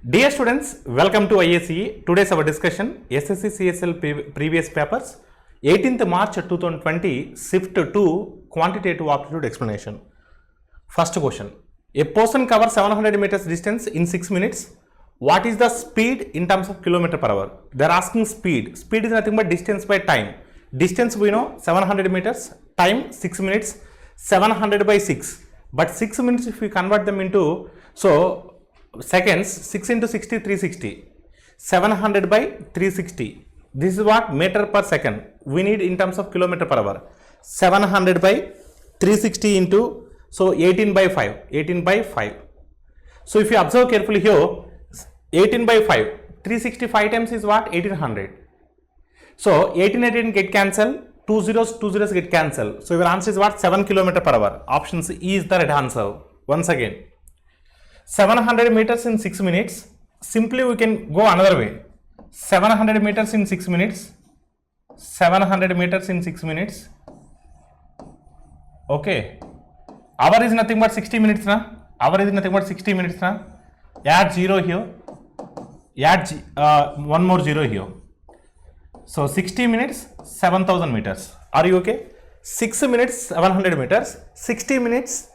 Dear students, welcome to IACE. Today's our discussion SSC CSL previous papers 18th March 2020 Shift 2 Quantitative Aptitude Explanation. First question. A person covers 700 meters distance in 6 minutes. What is the speed in terms of kilometer per hour? They are asking speed. Speed is nothing but distance by time. Distance we know 700 meters, time 6 minutes, 700 by 6. But 6 minutes if we convert them into seconds, 6 into 60, 360. 700 by 360. This is what meter per second. We need in terms of kilometer per hour. 700 by 360 into 18 by 5. 18 by 5. So if you observe carefully here, 18 by 5. 365 times is what? 1800. So 18 and 18 get cancelled. 2 zeros get cancelled. So your answer is what? 7 km per hour. Option C is the right answer. Once again. 700 meters in 6 minutes. Simply we can go another way. 700 meters in 6 minutes. 700 meters in 6 minutes. Okay. Hour is nothing but 60 minutes na. Hour is nothing but 60 minutes na. Add 0 here. Add one more 0 here. So 60 minutes, 7000 meters. Are you okay? 6 minutes, 700 meters. 60 minutes,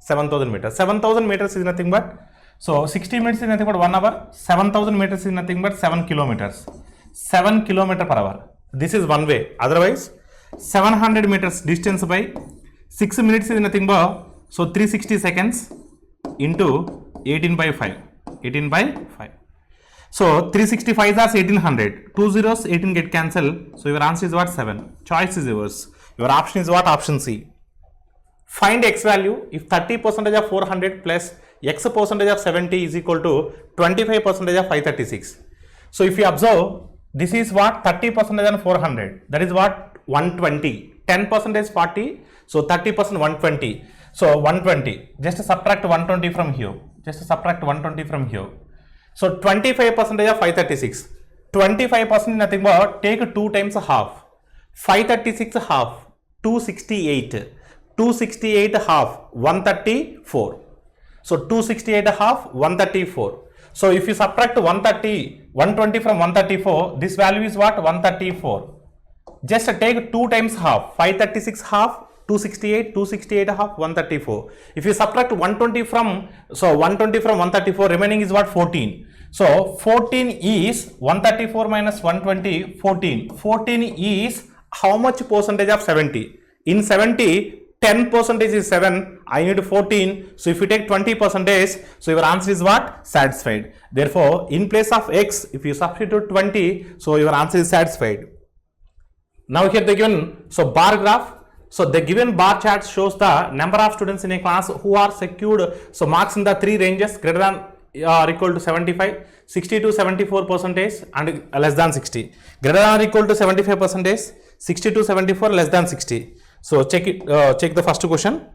7000 meters. 7000 meters is nothing but, so 60 minutes is nothing but 1 hour. 7000 meters is nothing but 7 kilometers. 7 km per hour. This is one way. Otherwise, 700 meters distance by 6 minutes is nothing but, so 360 seconds into 18 by 5. 18 by 5. So 365 is 1800. 2 zeros, 18 get cancelled. So your answer is what? 7. Choice is yours. Your option is what? Option C. Find x value if 30% of 400 plus x percentage of 70 is equal to 25% of 536. So if you observe, this is what? 30% on 400. That is what? 120. 10% is 40. So 30% 120. So 120. Just subtract 120 from here. Just subtract 120 from here. So 25% of 536. 25% nothing but take 2 times half. 536 half. 268. 268 half. 134. So 268 half. 134. So if you subtract 120 from 134, this value is what? 134. Just take 2 times half. 536 half. 268 half, 134. If you subtract 120 from 134, remaining is what? 14. So 14 is 134 minus 120, 14. 14 is how much percentage of 70? In 70, 10% is 7. I need 14. So if you take 20%, so your answer is what? Satisfied. Therefore, in place of x, if you substitute 20, so your answer is satisfied. Now here they given, so bar graph. So the given bar chart shows the number of students in a class who are secured, so marks in the 3 ranges greater than or equal to 75, 60 to 74% and less than 60. Greater than or equal to 75%, 60 to 74, less than 60. So check it. Check the first question.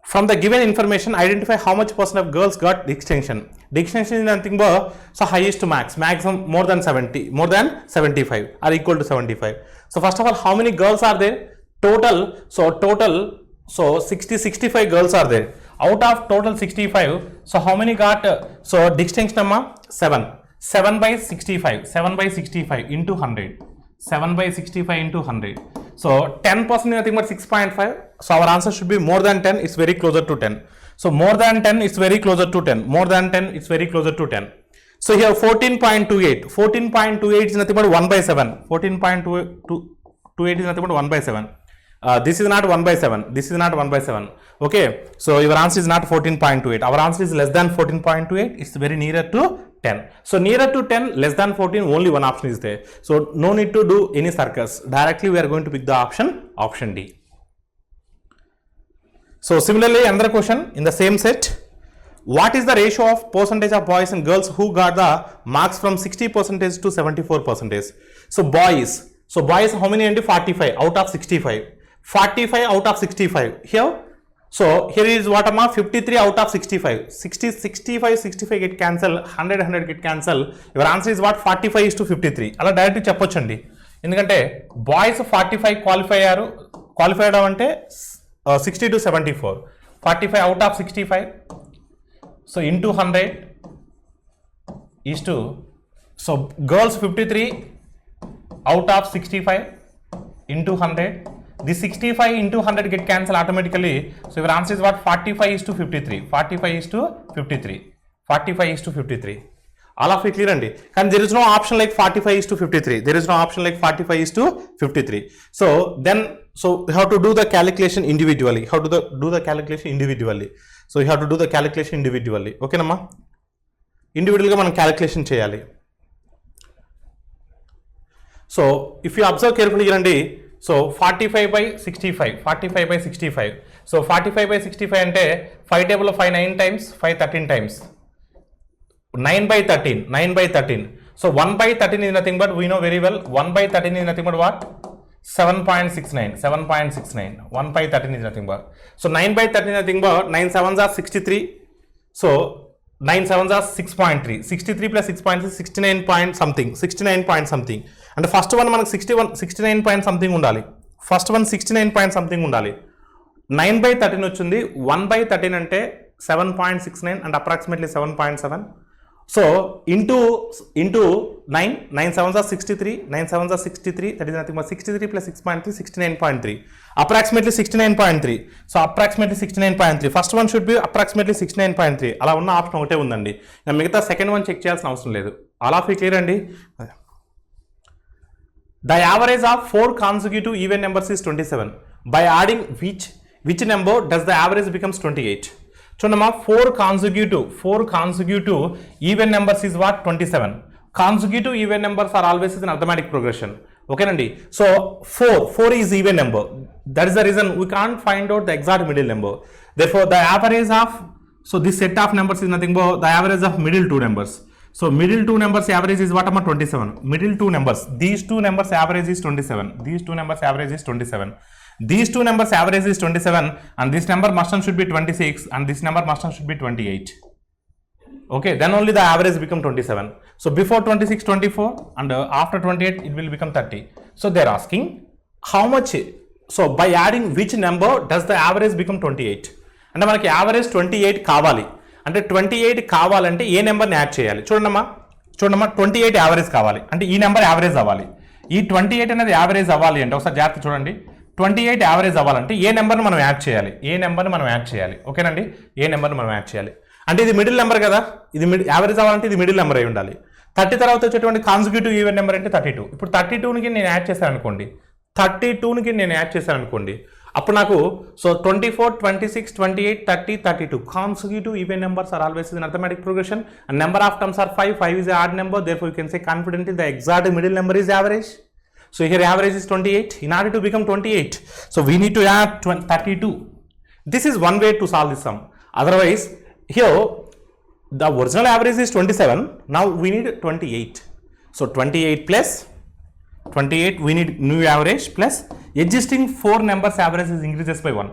From the given information, identify how much percent of girls got distinction. Distinction is nothing but, so highest to max, maximum more than 70, more than 75 or equal to 75. So first of all, how many girls are there? Total, so 65 girls are there. Out of total 65, so how many got, so distinction number 7. 7 by 65, 7 by 65 into 100. 7 by 65 into 100. So 10% is nothing but 6.5. So our answer should be more than 10, it's very closer to 10. So more than 10, it's very closer to 10. More than 10, it's very closer to 10. So here 14.28. 14.28 is nothing but 1 by 7. 14.28 is nothing but 1 by 7. This is not 1 by 7. This is not 1 by 7. Okay. So your answer is not 14.28. Our answer is less than 14.28. It's very nearer to 10. So nearer to 10, less than 14, only one option is there. So no need to do any circus. Directly we are going to pick the option D. So similarly, another question in the same set. What is the ratio of percentage of boys and girls who got the marks from 60% to 74%? So boys how many into 45 out of 65? 45 out of 65 here. So here is what 53 out of 65. 65 get cancel, 100 get cancel. Your answer is what? 45 is to 53. అలా direct చెప్పొచ్చండి. ఎందుకంటే boys 45 qualified అంటే 60 to 74. 45 out of 65. So into 100 is to, so girls 53 out of 65 into 100. This 65 into 100 get cancelled automatically. So your answer is what? 45 is to 53. 45 is to 53. 45 is to 53. All of it clear andi. And there is no option like 45 is to 53. There is no option like 45 is to 53. So then, so you have to do the calculation individually. How to do the calculation individually. So you have to do the calculation individually. Okay namma? Individually ga manam calculation cheyali. So if you observe carefully here, so 45 by 65, 45 by 65. So 45 by 65 ante 5 table of 5 9 times, 5 13 times. 9 by 13, 9 by 13. So 1 by 13 is nothing but, we know very well, 1 by 13 is nothing but what? 7.69, 7.69. 1 by 13 is nothing but. So 9 by 13 is nothing but, 9 7s are 63. So 9 7s are 6.3. 63 plus 6.3, 69 point something, 69 point something. And the first one మనకు 69 point something ఉండాలి. First one 69 point something ఉండాలి. 9 by 13 వచ్చింది. 1 by 13 అంటే 7.69 and approximately 7.7. So into 9 7s are 63, 9 7s are 63, that is nothing but 63 plus 6.3, 69.3, approximately 69.3. So approximately 69.3, first one should be approximately 69.3. అలా ఉన్న option ఒకటే ఉందండి. మిగతా సెకండ్ వన్ చెక్ చేయాల్సిన అవసరం లేదు. ఆల్ ఆఫ్ క్లియర్ అండి. The average of 4 consecutive even numbers is 27. By adding which number does the average becomes 28? చూడమ్మా, 4 consecutive even numbers is what? 27. Consecutive even numbers are always in arithmetic progression. Okay nandi. So 4 is even number. That is the reason we can't find out the exact middle number. Therefore the average of, so this set of numbers is nothing but the average of middle two numbers. So middle two numbers average is what? 27. Middle two numbers, these two numbers average is 27. These two numbers average is 27. These two numbers average is 27 and this number must should be 26 and this number must should be 28. Okay, then only the average become 27. So before 26 24 and after 28 it will become 30. So they are asking how much, so by adding which number does the average become 28? అంటే మనకి average 28 కావాలి. అంటే 28 కావాలంటే ఏ నెంబర్ని add చేయాలి? చూడమ్మా 28 average కావాలి అంటే ఈ నెంబర్ యావరేజ్ అవ్వాలి. ఈ 28 అనేది యావరేజ్ అవ్వాలి అంటే ఒకసారి జాగ్రత్త చూడండి. 28 యావరేజ్ అవ్వాలంటే ఏ నెంబర్ని మనం యాడ్ చేయాలి? ఓకేనండి, ఏ నెంబర్ని మనం యాడ్ చేయాలి అంటే ఇది మిడిల్ నెంబర్ కదా, ఇది యావరేజ్ అవ్వాలంటే ఇది మిడిల్ నెంబర్ అయి ఉండాలి. 30 తర్వాత వచ్చేటువంటి కాన్సిక్యూటివ్ ఈవెన్ నెంబర్ అంటే 32. ఇప్పుడు 32కి నేను యాడ్ చేశాను అనుకోండి, అప్పుడు నాకు so 24 26 28 30 32 consecutive even numbers are always in arithmetic progression and number of terms are 5 is an odd number, therefore you can say confidently the exact middle number is average. So here average is 28. In order to become 28, so we need to add 32. This is one way to solve this sum. Otherwise here the original average is 27, now we need 28. So 28 plus 28 we need new average plus existing 4 numbers average is increases by 1.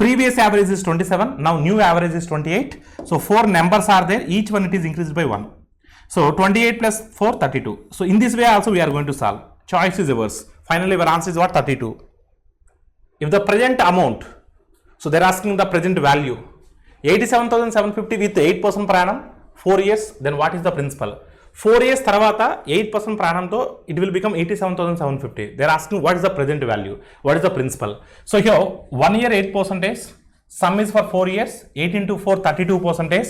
Previous average is 27, now new average is 28. So 4 numbers are there, each one it is increased by 1. So 28 plus 4 32. So in this way also we are going to solve. Choice is yours. Finally our answer is what? 32. If the present amount, so they are asking the present value 87,750 with 8% per annum 4 years, then what is the principal? 4 years తర్వాత 8% per annum తో it will become 87,750. they are asking what is the present value, what is the principal. So here 1 year 8%, sum is for 4 years, 8 into 4 32%,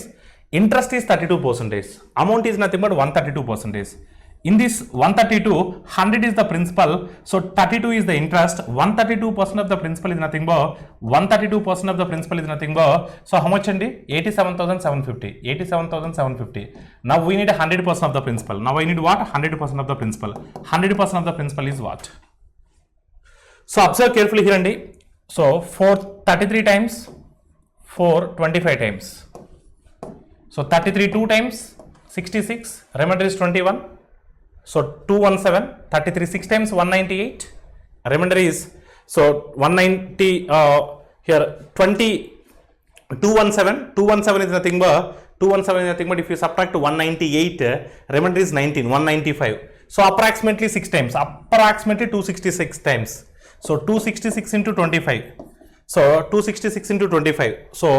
interest is 32%, amount is nothing but 132%. In this 132, 100 is the principal, so 32 is the interest, 132% of the principal is nothing but, 132% of the principal is nothing but, so how much andi? 87,750. Now we need 100% of the principal. Now I need what? 100% of the principal. 100% of the principal is what? So observe carefully here andi. So 433 times, 425 times. So 33 2 times 66, remainder is 21. So 217, 33 6 times 198, remainder is, so 190 here 20, 217 is nothing but, 217 is nothing but if you subtract 198, remainder is 19, 195. So approximately 6 times, approximately 266 times. So 266 into 25. So 266 into 25. So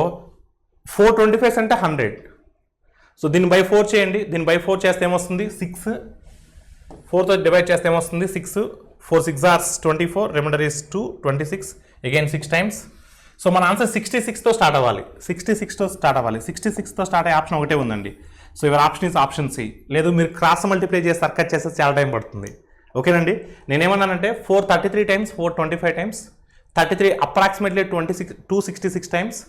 425 అంటే 100. So దీన్ని by 4 చేయండి, దీన్ని by 4 చేస్తే ఏమొస్తుంది 6, 4తో divide చేస్తే ఏమొస్తుంది 6, 4 6 are 24, remainder is 2, 26, again 6 times. So మన answer 66తో start అవ్వాలి, 66తో స్టార్ట్ అవ్వాలి. 66తో స్టార్ట్ అయ్యే ఆప్షన్ ఒకటే ఉందండి. So your option is option C. లేదు మీరు క్రాస్ మల్టిప్లై చేసి సర్కట్ చేస్తే చాలా టైం పడుతుంది. ఓకేనండి, నేనేమన్నానంటే 433 times 425 times 33 approximately 266 times.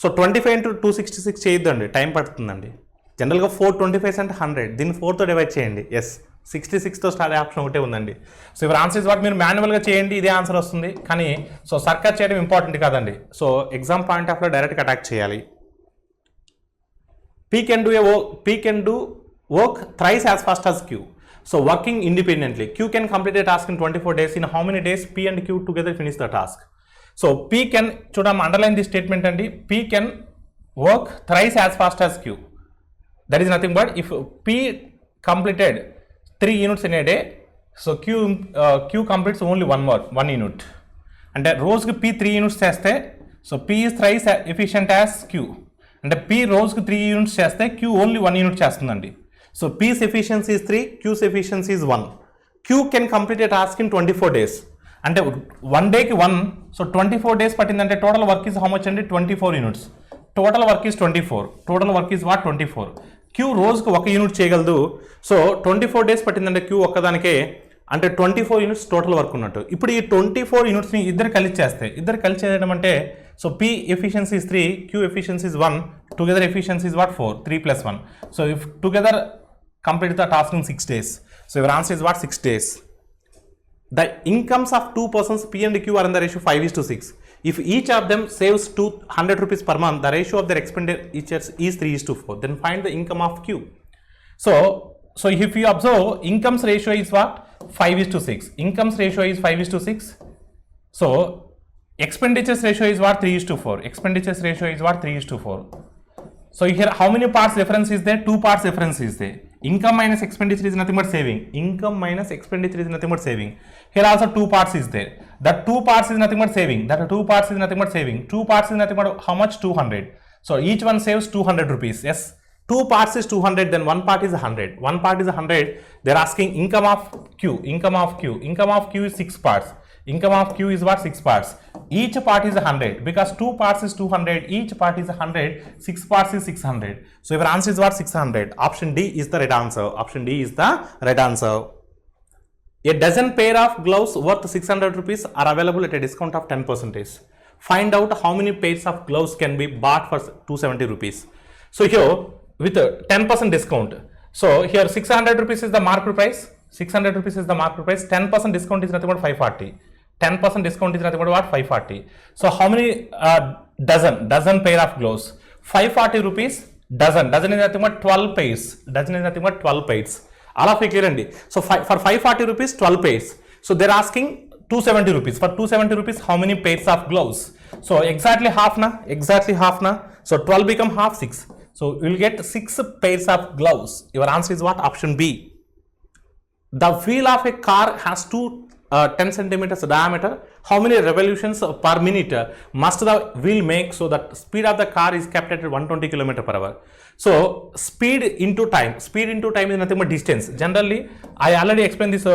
So 25 into 266 చేయొద్దండి, టైం పడుతుందండి. జనరల్గా 425 అంటే 100, దీన్ని 4తో డివైడ్ చేయండి. ఎస్, 66తో స్టార్ట్ అయ్యే ఆప్షన్ ఒకటే ఉందండి. So your answer is what. మీరు మాన్యువల్గా చేయండి, ఇదే ఆన్సర్ వస్తుంది. కానీ సో సర్కట్ చేయడం ఇంపార్టెంట్ కాదండి. సో ఎగ్జామ్ పాయింట్ ఆఫ్ లో డైరెక్ట్గా అటాక్ చేయాలి. P can do work thrice as fast as Q. So working independently, Q can complete a task in 24 days. In how many days P and Q together finish the task? So P can, చూడమ్మా underline the statement అండి. P can work thrice as fast as Q. That is nothing but if P completed 3 units in a day, so Q completes only one unit. అంటే రోజుకి P 3 units చేస్తే so P is thrice efficient as Q. అంటే P రోజుకి 3 units చేస్తే Q only 1 unit చేస్తుందండి. So P's efficiency is 3, Q's efficiency is 1. Q can complete a task in 24 days. అంటే 1 డేకి 1, so 24 days పట్టిందంటే total work is how much అండి 24 units. Total work is 24, total work is what 24. Q రోజుకి 1 unit చేయగలదు. So 24 days పట్టిందంటే Q ఒక్కదానికే, అంటే 24 units total work ఉన్నట్టు. ఇప్పుడు ఈ 24 యూనిట్స్ని ఇద్దరు కలిసి చేస్తే, ఇద్దరు కలిసి చేయడం అంటే so P efficiency is 3, Q efficiency is 1, together efficiency is what 4, 3 plus 1. So if together complete the task in 6 days. So your answer is what 6 days. The incomes of 2 persons P and Q are in the ratio 5:6. If each of them saves 200 rupees per month, the ratio of their expenditures is 3:4. Then find the income of Q. So if you observe, incomes ratio is what 5:6. Incomes ratio is 5:6. So expenditures ratio is what 3:4. Expenditures ratio is what 3:4. So here how many parts difference is there? 2 parts difference is there. Income minus expenditure is nothing but saving. Income minus expenditure is nothing but saving. Here also 2 parts is there. That 2 parts is nothing but saving. That 2 parts is nothing but saving. 2 parts is nothing but how much? 200. So each one saves 200 rupees. Yes. 2 parts is 200, then 1 part is 100. 1 part is 100. They're asking income of Q. Income of Q. Income of Q is 6 parts. Income of Q is what 6 parts. Each part is 100 because 2 parts is 200. Each part is 100. 6 parts is 600. So your answer is what 600. Option D is the right answer. Option D is the right answer. A dozen pair of gloves worth 600 rupees are available at a discount of 10%. Find out how many pairs of gloves can be bought for 270 rupees. So here with a 10% discount. So here 600 rupees is the market price. 600 rupees is the market price. 10% discount is nothing but 540. 10% discount is nothing but what 540. So how many dozen pair of gloves? 540 rupees dozen. Dozen is nothing but 12 pairs. Dozen is nothing but 12 pairs. All of you clear andi. So for 540 rupees 12 pairs. So they're asking 270 rupees. For 270 rupees how many pairs of gloves? So exactly half na. Exactly half na. So 12 become half 6. So you will get 6 pairs of gloves. Your answer is what? Option B. The wheel of a car has 10 centimeters diameter. How many revolutions per minute must the wheel make so that speed of the car is kept at 120 km/h? So speed into time. Speed into time is nothing but distance. Generally, I already explained this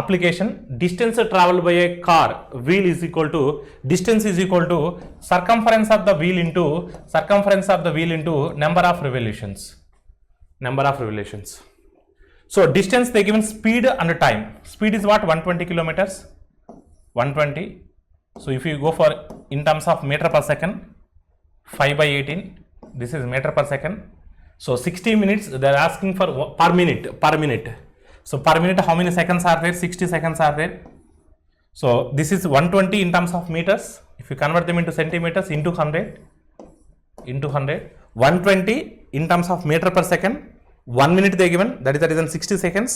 application. Distance traveled by a car wheel is equal to distance is equal to circumference of the wheel into number of revolutions. Number of revolutions. So distance they given speed and time. Speed is what 120 kilometers. 120. So if you go for in terms of meter per second, 5/18. This is meter per second. So 60 minutes they are asking for per minute. So per minute how many seconds are there? 60 seconds are there. So this is 120 in terms of meters. If you convert them into centimeters into 100. 120 in terms of meter per second. 1 minute they given, that is the reason 60 seconds.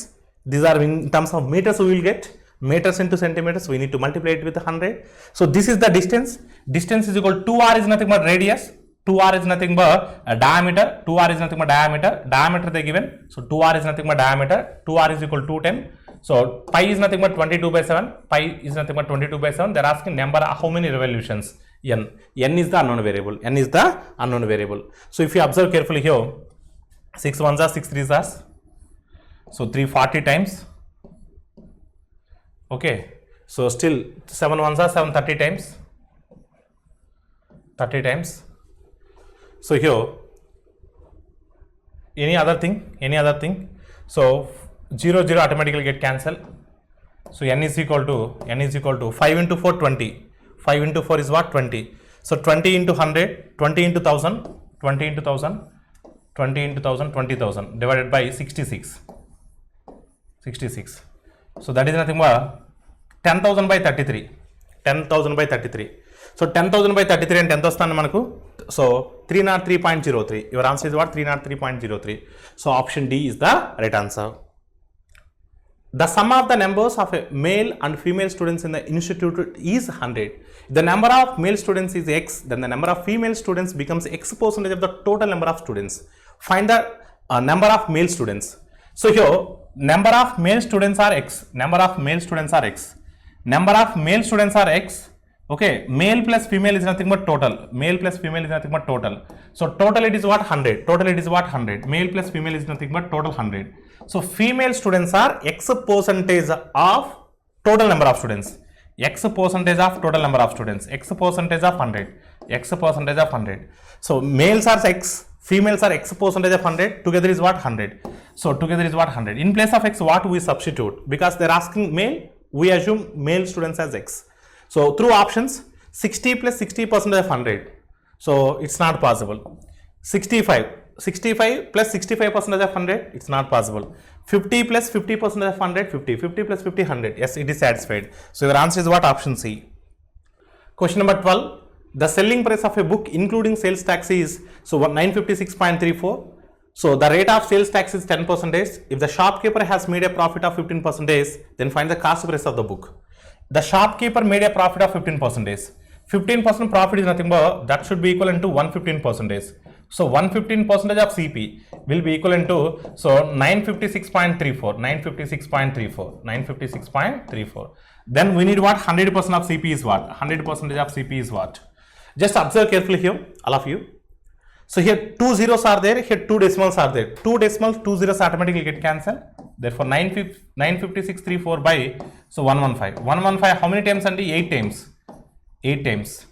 These are in terms of meters we will get. Meters into centimeters, we need to multiply it with 100. So this is the distance. Distance is equal to 2r is nothing but radius. 2r is nothing but diameter. 2r is nothing but diameter. Diameter they given. So 2r is nothing but diameter. 2r is equal to 210. So pi is nothing but 22/7. Pi is nothing but 22/7. They are asking number how many revolutions. n is the unknown variable, n is the unknown variable. So if you observe carefully here, 6 ones are 6 threes are, so 340 times, okay, so still 7 ones are 730 times, 30 times. So here any other thing, so 0 0 automatically get cancelled. So n is equal to 5 into 4 20, 5 into 4 is what, 20. So 20 into 100, 20 into 1000, 20 into 1000, 20 into 1000, 20,000 divided by 66. So that is nothing but 10,000 by 33. 10,000 by 33. So 10,000 by 33 and 10,000 manaku. So 303.03. Your answer is what? 303.03. So option D is the right answer. The sum of the numbers of male and female students in the institute is 100. If the number of male students is x, then the number of female students becomes x percentage of the total number of students. Find the number of male students. So here number of male students are x. Number of male students are x. Number of male students are x. Okay, male plus female is nothing but total. Male plus female is nothing but total. So total it is what? 100. Total it is what? 100. Male plus female is nothing but total 100. So female students are x percentage of total number of students. X percentage of total number of students. X percentage of 100. X percentage of 100. So males are x. Females are x percentage of 100. Together is what? 100. So together is what? 100. In place of x, what we substitute? Because they are asking male, we assume male students as x. So through options, 60 plus 60% of 100. So it's not possible. 65 plus 65% of 100, it's not possible. 50 plus 50% of 100, 50. 50 plus 50, 100. Yes, it is satisfied. So your answer is what? Option C. Question number 12. The selling price of a book including sales tax is, so 956.34. So the rate of sales tax is 10%. If the shopkeeper has made a profit of 15%, then find the cost price of the book. The shopkeeper made a profit of 15%. 15% profit is nothing but that should be equivalent to 115%. So 115% of CP will be equivalent to, so 956.34. Then we need what? 100% of CP is what? 100% of CP is what? Just observe carefully here, all of you. So here 2 zeros are there, here 2 decimals are there. 2 decimals, 2 zeros automatically get cancelled. Therefore 956.34 by, so 115. 115 how many times? And 8 times. 8 times.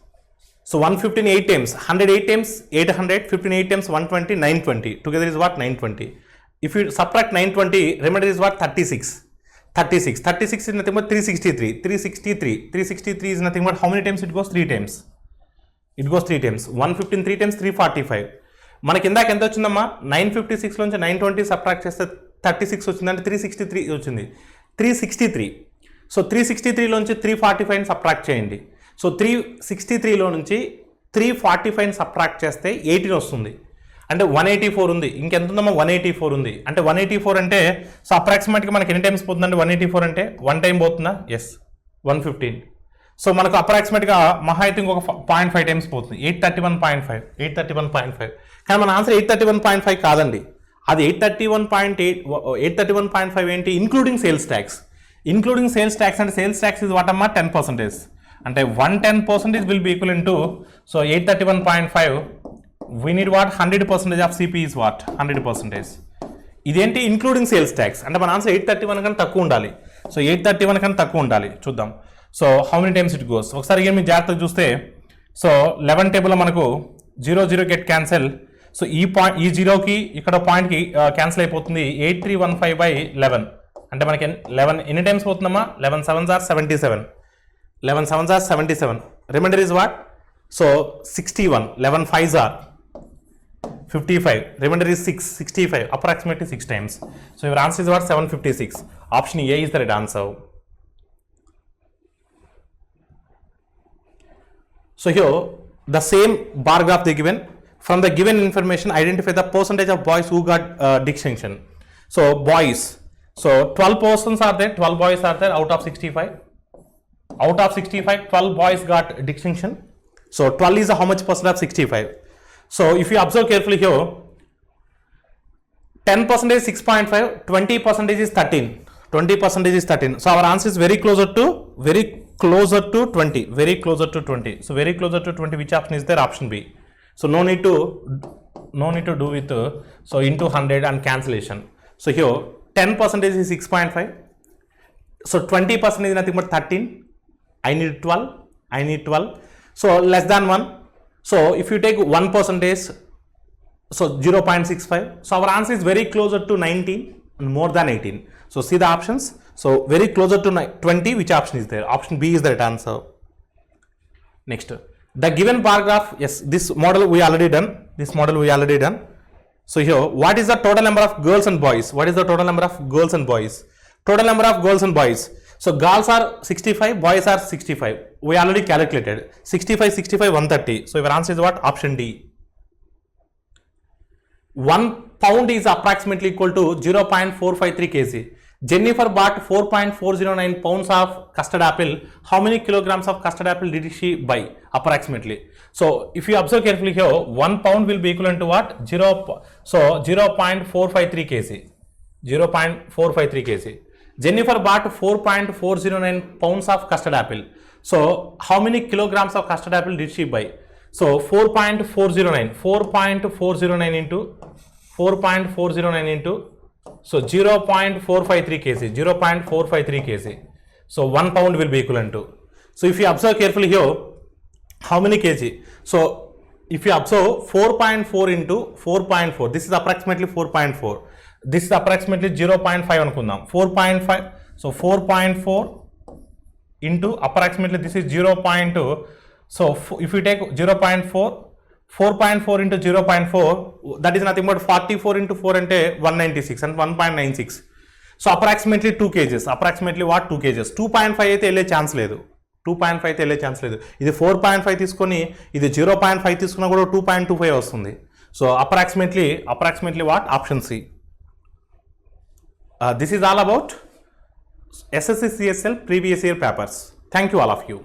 So 115 8 times, 100 8 times 800, 15 8 times 120, 920. Together is what? 920. If you subtract 920, remainder is what? 36. 36 is nothing but 363. 363 is nothing but how many times it goes? 3 times. It goes 3 times. 115 3 times 345. మనకి ఇందాక ఎంత వచ్చిందమ్మా? 956 నుంచి 920 subtract చేస్తే 36 వచ్చిందంటే 363 వచ్చింది. 363. So 363 నుంచి 345 subtract చేయండి. సో 363లో నుంచి 345 సబ్ట్రాక్ట్ చేస్తే 18 వస్తుంది. అంటే 184 ఉంది. ఇంకెంత ఉందమ్మా? 184 ఉంది. అంటే 184 అంటే సో అప్రాక్సిమేట్గా మనకి ఎన్ని టైమ్స్ పోతుందండి? 184 అంటే 1 టైం పోతుందా? ఎస్, 115. సో మనకు అప్రాక్సిమేట్గా మహా అయితే ఇంకొక 0.5 టైమ్స్ పోతుంది. 831.5. కానీ మన ఆన్సర్ 831.5 కాదండి. అది 831.5 ఏంటి? Including sales tax. Including sales tax అంటే సేల్స్ ట్యాక్స్ ఇస్ వాట్ అమ్మా? 10%. అంటే 110% will be equal to, so 831.5 we need what? 100% of CP is what? 100%. ఇదేంటి? Including sales tax. అంటే మన ఆన్సర్ 831 కన్నా తక్కువ ఉండాలి. సో 831 కన్నా తక్కువ ఉండాలి. చూద్దాం. So how many times it goes? ఒకసారి మీరు జాగ్రత్తగా చూస్తే, సో 11 టేబుల్లో మనకు 0 గెట్ క్యాన్సల్. సో ఈ పాయింట్, ఈ జీరోకి ఇక్కడ పాయింట్కి క్యాన్సిల్ అయిపోతుంది. 8315 by 11 అంటే మనకి 11 ఎన్ని times పోతుందమ్మా? 11 7s are 77. 11 7s are 77. Remainder is what? So 61. 11 5s are 55. Remainder is 6. 65. Approximately 6 times. So your answer is what? 756. Option A is the right answer. So here the same bar graph they given. From the given information, identify the percentage of boys who got distinction. So boys. So 12 persons are there. 12 boys are there out of 65. Out of 65, 12 boys got distinction. So 12 is how much percent of 65? So if you observe carefully here, 10% is 6.5, 20% is 13. 20% is 13. So our answer is very closer to closer to 20, very closer to 20. So very closer to 20, which option is there? Option B. So no need to do with so into 100 and cancellation. So here 10% is 6.5. So 20% is nothing but 13. I need 12. So less than 1. So if you take 1%, so 0.65. So our answer is very closer to 19 and more than 18. So see the options. So very closer to 20, which option is there? Option B is the right answer. Next, the given paragraph, yes, this model we already done. So here, what is the total number of girls and boys? Total number of girls and boys. So girls are 65, boys are 65. We already calculated. 65, 130. So your answer is what? Option D. 1 pound is approximately equal to 0.453 kg. Jennifer bought 4.409 pounds of custard apple. How many kilograms of custard apple did she buy? Approximately. So if you observe carefully here, 1 pound will be equivalent to what? 0.453 kg. 0.453 kg. Jennifer bought 4.409 pounds of custard apple. So how many kilograms of custard apple did she buy? So 4.409 into so 0.453 kg. So 1 pound will be equivalent to. So if you observe carefully here, how many kg? So if you observe 4.4 into 4.4, this is approximately 4.4. This is approximately 0.5 anukundam. 4.5. So 4.4 into approximately this is 0.2. So if you take 0.4, 4.4 into 0.4, that is nothing but 44 into 4 and 196 and 1.96. So approximately 2 kgs. Approximately what? 2 kgs. 2.5 అయితే వెళ్ళే chance లేదు. 2.5 అయితే వెళ్ళే chance లేదు. ఇది 4.5 తీసుకొని ఇది 0.5 తీసుకున్నా కూడా 2.25 వస్తుంది. So approximately what? Option C. This is all about SSC CSL previous year papers. Thank you all of you.